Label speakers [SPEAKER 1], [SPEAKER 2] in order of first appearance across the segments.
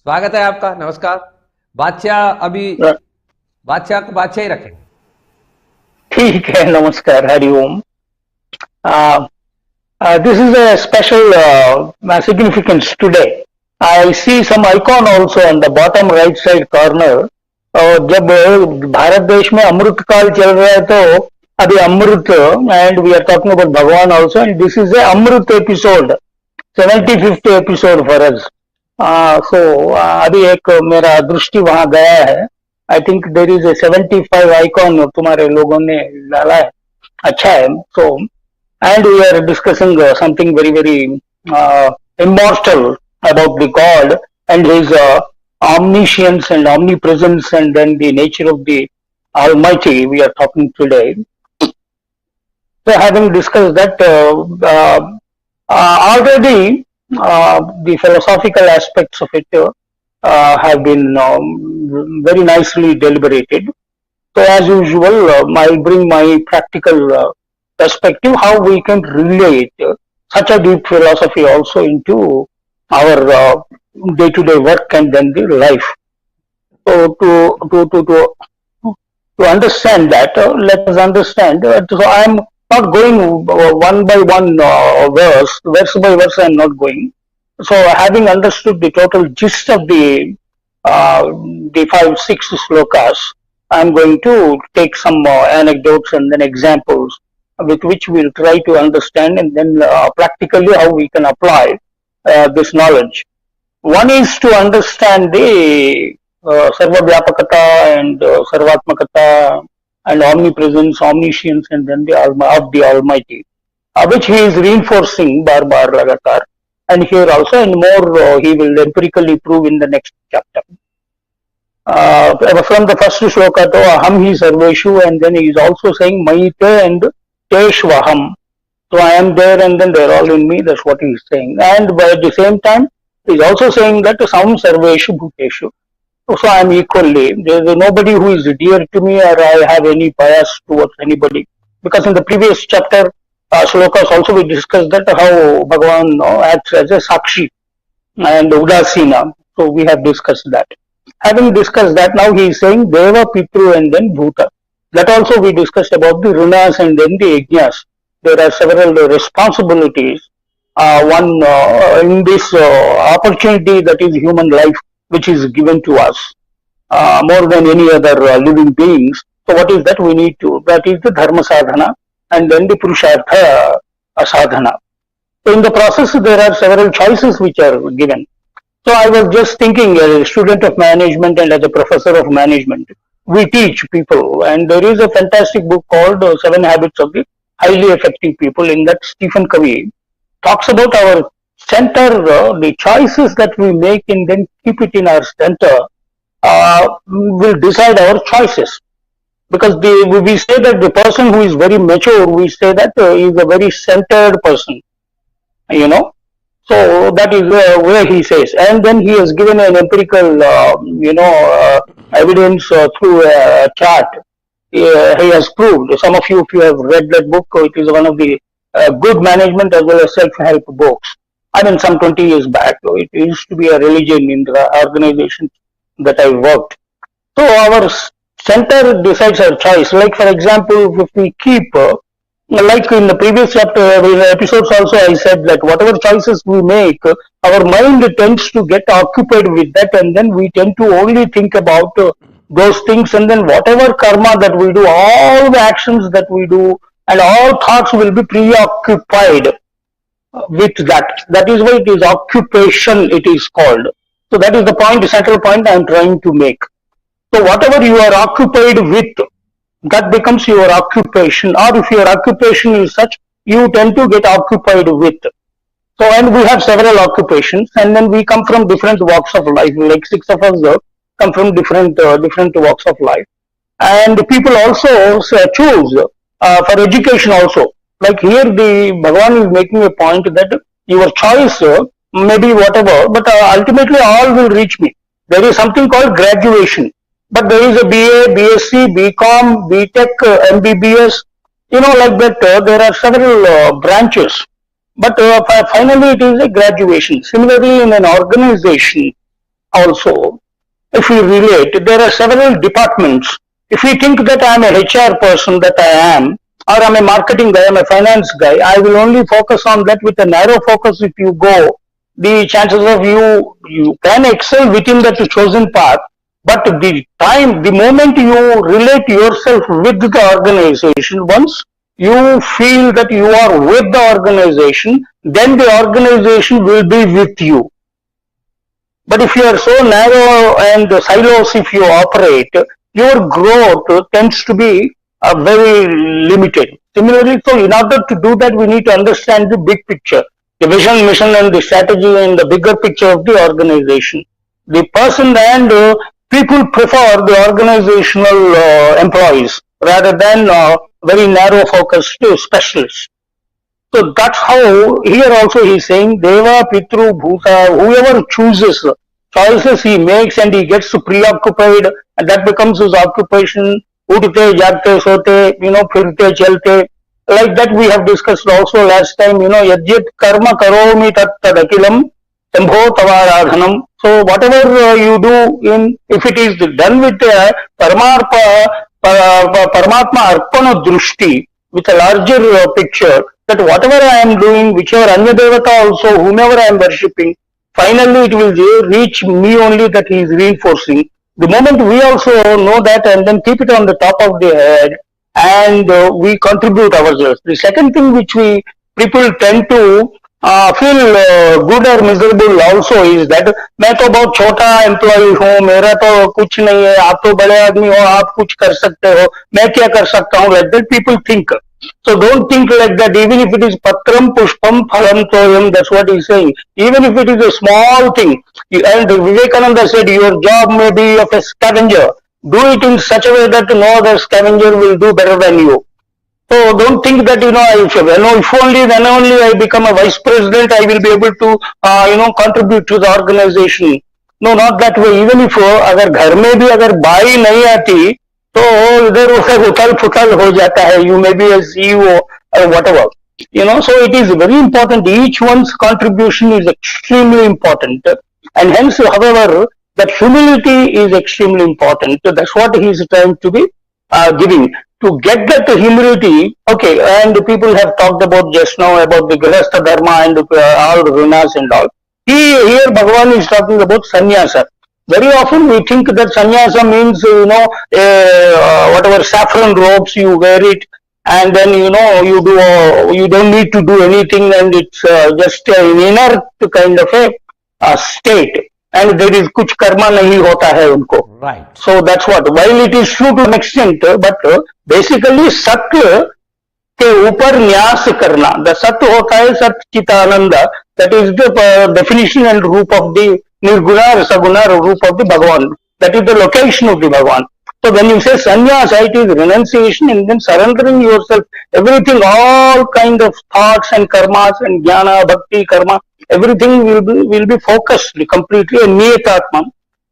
[SPEAKER 1] स्वागत है आपका। नमस्कार। बादशाह अभी बादशाह को बादशाह ही रखेंगे।
[SPEAKER 2] ठीक है, नमस्कार, Hariom. This is a special significance today. I see some icon also on the bottom right side corner. जब भारत देश में अमृत काल चल रहा है तो अभी अमृत and we are talking about भगवान also, and this is a Amrit episode, 75th episode for us. So अभी एक मेरा दृष्टि वहां गया है. I think there is a 75 icon तुम्हारे लोगों ने डाला है. अच्छा है. So and we are discussing something very immortal about the God and his omniscience and omnipresence, and then the nature of the Almighty we are talking today. So having discussed that, already the philosophical aspects of it have been very nicely deliberated. So as usual, I'll bring my practical perspective, how we can relate such a deep philosophy also into our day-to-day work and then the life. So to understand that, let us understand. So I am not going one by one verse by verse. I am not going. So having understood the total gist of the 5-6 slokas, I am going to take some anecdotes and then examples with which we will try to understand, and then practically how we can apply this knowledge. One is to understand the Sarva-Vyapakata and Sarvatmakata and omnipresence, omniscience, and then of the Almighty, which he is reinforcing bar lagatar. And here also, and more he will empirically prove in the next chapter. From the first shloka to aham hi sarveshu, and then he is also saying maite and teshvaham. So I am there and then they are all in me. That's what he is saying. And by the same time, he is also saying that sam sarveshu bhuteshu. So I am equally. There is nobody who is dear to me, or I have any bias towards anybody. Because in the previous chapter, shlokas also we discussed that how Bhagavan acts as a sakshi and udasina. So we have discussed that. Having discussed that, now he is saying deva, pitru, and then bhuta. That also we discussed about the runas and then the yajnas. There are several responsibilities. One in this opportunity that is human life, which is given to us more than any other living beings. So what is that we need to? That is the dharma sadhana and then the purushartha sadhana. So in the process there are several choices which are given. So I was just thinking, as a student of management and as a professor of management, we teach people, and there is a fantastic book called 7 Habits of the Highly Effective People. In that, Stephen Covey talks about our center, the choices that we make and then keep it in our center will decide our choices. Because we say that the person who is very mature, we say that he is a very centered person, you know. So that is where he says, and then he has given an empirical, evidence through a chart. He has proved. Some of you, if you have read that book, it is one of the good management as well as self-help books. I mean, some 20 years back, it used to be a religion in the organization that I worked. So our center decides our choice. Like for example, if we keep like in the previous chapter, episodes also, I said that whatever choices we make, our mind tends to get occupied with that, and then we tend to only think about those things, and then whatever karma that we do, all the actions that we do, and all thoughts will be preoccupied with that. That is why it is occupation, it is called. So that is the point, the central point I am trying to make. So whatever you are occupied with, that becomes your occupation, or if your occupation is such, you tend to get occupied with. So, and we have several occupations, and then we come from different walks of life. Like 6 of us come from different walks of life, and people also choose for education also. Like here, the Bhagavan is making a point that your choice may be whatever, but ultimately all will reach me. There is something called graduation. But there is a BA, BSc, BCom, BTech, MBBS, like that. There are several branches. But finally, it is a graduation. Similarly, in an organization, also, if we relate, there are several departments. If we think that I am a HR person, that I am, or I'm a marketing guy, I'm a finance guy, I will only focus on that with a narrow focus. If you go, the chances of you can excel within that chosen path, but the moment you relate yourself with the organization, once you feel that you are with the organization, then the organization will be with you. But if you are so narrow and silos, if you operate, your growth tends to be very limited. Similarly, so in order to do that, we need to understand the big picture, the vision, mission, and the strategy, and the bigger picture of the organization. The person and people prefer the organizational employees rather than very narrow focused specialists. So that's how here also he's saying Deva, Pitru, Bhuta, whoever chooses choices he makes and he gets preoccupied and that becomes his occupation. Utte, jagte, sote, phirte, chalte. Like that we have discussed also last time, yajit karma karomi tat tadakilam sambho tavaradhanam. So whatever you do, if it is done with a Paramatma Arpana Drushti, with a larger picture, that whatever I am doing, whichever Anya Devata also, whomever I am worshipping, finally it will reach me only, that he is reinforcing. The moment we also know that and then keep it on the top of the head and we contribute ourselves. The second thing which people tend to feel good or miserable also is that मैं तो बहुत छोटा employ हूँ, मेरा तो कुछ नहीं है, आप तो बड़े आदमी हो, आप कुछ कर सकते हो, मैं क्या कर सकता हूँ, like that people think. So don't think like that. Even if it is patram pushpam phalam toyam, that's what he's saying. Even if it is a small thing, and Vivekananda said your job may be of a scavenger. Do it in such a way that no other scavenger will do better than you. So don't think that if only then only I become a vice president, I will be able to contribute to the organization. No, not that way. Even if अगर घर में भी अगर by नहीं आती तो इधर उधर उथल फुथल हो जाता है. You may be a CEO or whatever. So it is very important. Each one's contribution is extremely important, and hence, however, that humility is extremely important. So that's what he is trying to be giving. To get that humility, okay, and people have talked about just now about the Grihastha Dharma and all the gunas and all. Here Bhagavan is talking about sannyasa. Very often we think that sannyasa means, whatever saffron robes, you wear it and then, you don't need to do anything and it's just an inert kind of a state. And there is kuch karma nahi hota hai unko.
[SPEAKER 1] Right.
[SPEAKER 2] So that's what. While it is true to an extent, but basically सत्य के ऊपर न्यास करना. The सत्य होता है सत चितानंदा. That is the definition and root of the nirguna, rasaguna, root of the Bhagavan. That is the location of the Bhagavan. So when you say sannyasa, it is renunciation and then surrendering yourself, everything, all kind of thoughts and karmas and jnana, bhakti, karma, everything will be focused completely on niyatatma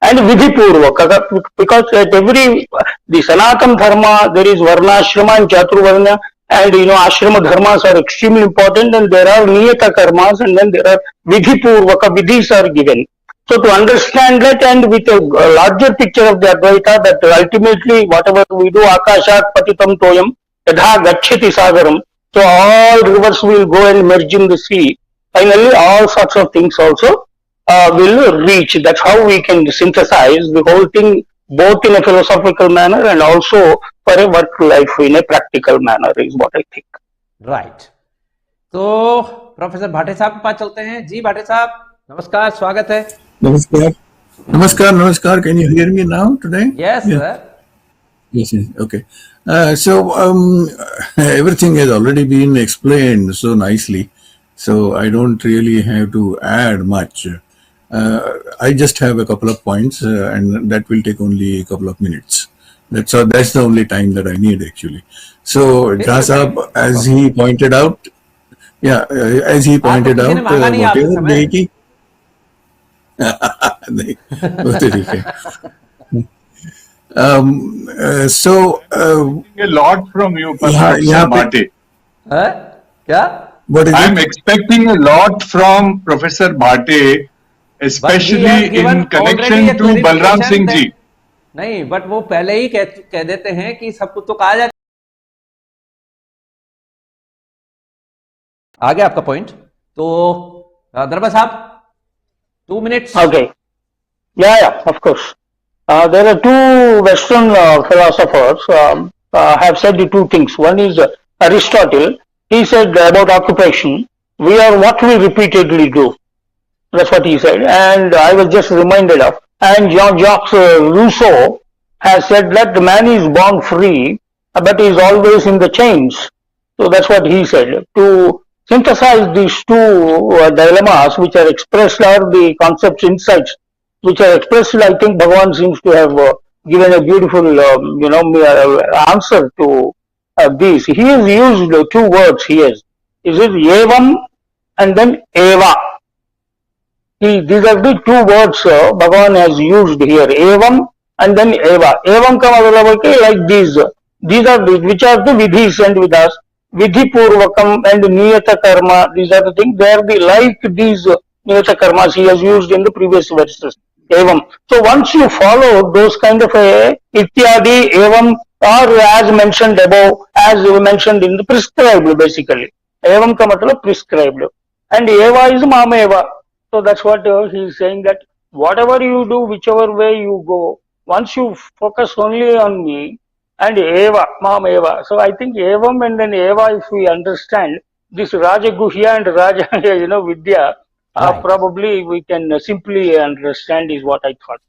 [SPEAKER 2] and vidhipurvaka, because at the Sanatana Dharma there is varnashrama and chaturvarna, and ashrama dharmas are extremely important, and there are niyata karmas and then there are vidhipurvaka, vidhis are given. So to understand that and with a larger picture of the Advaita, that ultimately whatever we do, akashat patitam toyam yadha gacchati sagaram, so all rivers will go and merge in the sea. Finally, all sorts of things also will reach. That's how we can synthesize the whole thing, both in a philosophical manner and also for a work life in a practical manner, is what I think.
[SPEAKER 1] Right. तो professor भाटे साहब के पास चलते हैं. जी भाटे साहब, नमस्कार, स्वागत है.
[SPEAKER 3] Namaskar. Can you hear me now today?
[SPEAKER 1] Yes, sir.
[SPEAKER 3] Yes. Okay. So everything has already been explained so nicely. So I don't really have to add much. I just have a couple of points, and that will take only a couple of minutes. That's the only time that I need actually. So Jha, as he pointed out, whatever deity. So
[SPEAKER 4] a lot from you, Professor Bhate.
[SPEAKER 1] क्या?
[SPEAKER 3] What is
[SPEAKER 4] I'm expecting a lot from Professor Bhate especially in connection to Balram Singh ji.
[SPEAKER 1] नहीं, but वो पहले ही कह देते हैं कि सब कुछ तो कहा जाए। आगे आपका पॉइंट तो दरबा साहब 2 minutes.
[SPEAKER 2] Okay. Yeah, of course. There are two Western philosophers have said the two things. One is Aristotle. He said about occupation, we are what we repeatedly do. That's what he said. And I was just reminded of. And Jean-Jacques Rousseau has said that the man is born free, but is always in the chains. So that's what he said. To synthesize these two dilemmas which are expressed, or the concepts, insights which are expressed, I think Bhagavan seems to have given a beautiful, answer to these. He has used two words here. Is it evam and then eva? These are the two words Bhagavan has used here. Evam and then eva. Evam ka matlab hai like these. These are the, which are the vidhis and vidas. Vidhi purvakam and niyata karma. These are the things. They are the like these niyata karmas he has used in the previous verses. Evam. So once you follow those kind of a ityadi, evam, or as mentioned above, as we mentioned in the prescribed basically. Evam ka matlab prescribed. And eva is mameva. So that's what he is saying, that whatever you do, whichever way you go, once you focus only on me, and eva, mameva. So I think evam and then eva, if we understand this Raja Guhya and Raja, Vidya,
[SPEAKER 1] Right.
[SPEAKER 2] probably we can simply understand is what I thought.